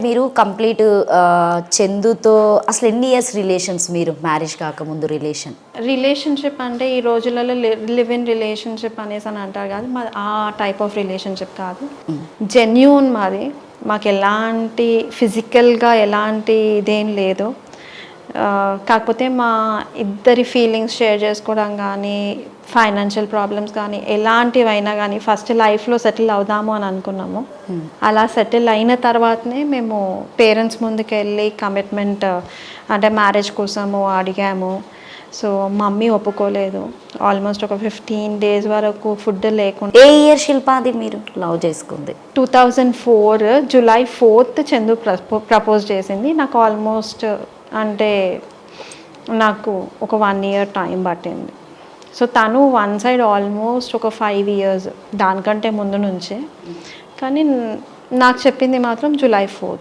మీరు కంప్లీట్ చందుతో అసలు ఎన్ని ఇయర్స్ రిలేషన్స్ మీరు మ్యారేజ్ కాకముందు రిలేషన్షిప్ అంటే ఈ రోజులలో లివ్ ఇన్ రిలేషన్షిప్ అనేసి అని అంటారు కాదు, మాది ఆ టైప్ ఆఫ్ రిలేషన్షిప్ కాదు. జెన్యూన్ మాది. మాకు ఎలాంటి ఫిజికల్గా ఎలాంటి ఇదేం లేదు. కాకపోతే మా ఇద్దరి ఫీలింగ్స్ షేర్ చేసుకోవడం కానీ, ఫైనాన్షియల్ ప్రాబ్లమ్స్ కానీ ఎలాంటివైనా కానీ ఫస్ట్ లైఫ్లో సెటిల్ అవుదాము అని అనుకున్నాము. అలా సెటిల్ అయిన తర్వాతనే మేము పేరెంట్స్ ముందుకు వెళ్ళి కమిట్మెంట్ అంటే మ్యారేజ్ కోసము అడిగాము. సో మమ్మీ ఒప్పుకోలేదు. ఆల్మోస్ట్ ఒక 15 days వరకు ఫుడ్ లేకుండా. ఏ ఇయర్ శిల్పాది మీరు లవ్ చేసుకుంది? 2004 July 4th చందు ప్రపోజ్ చేసింది. నాకు ఆల్మోస్ట్ అంటే నాకు ఒక 1 year టైం పట్టింది. సో తను వన్ సైడ్ ఆల్మోస్ట్ ఒక 5 years దానికంటే ముందు నుంచే. కానీ నాకు చెప్పింది మాత్రం July 4th.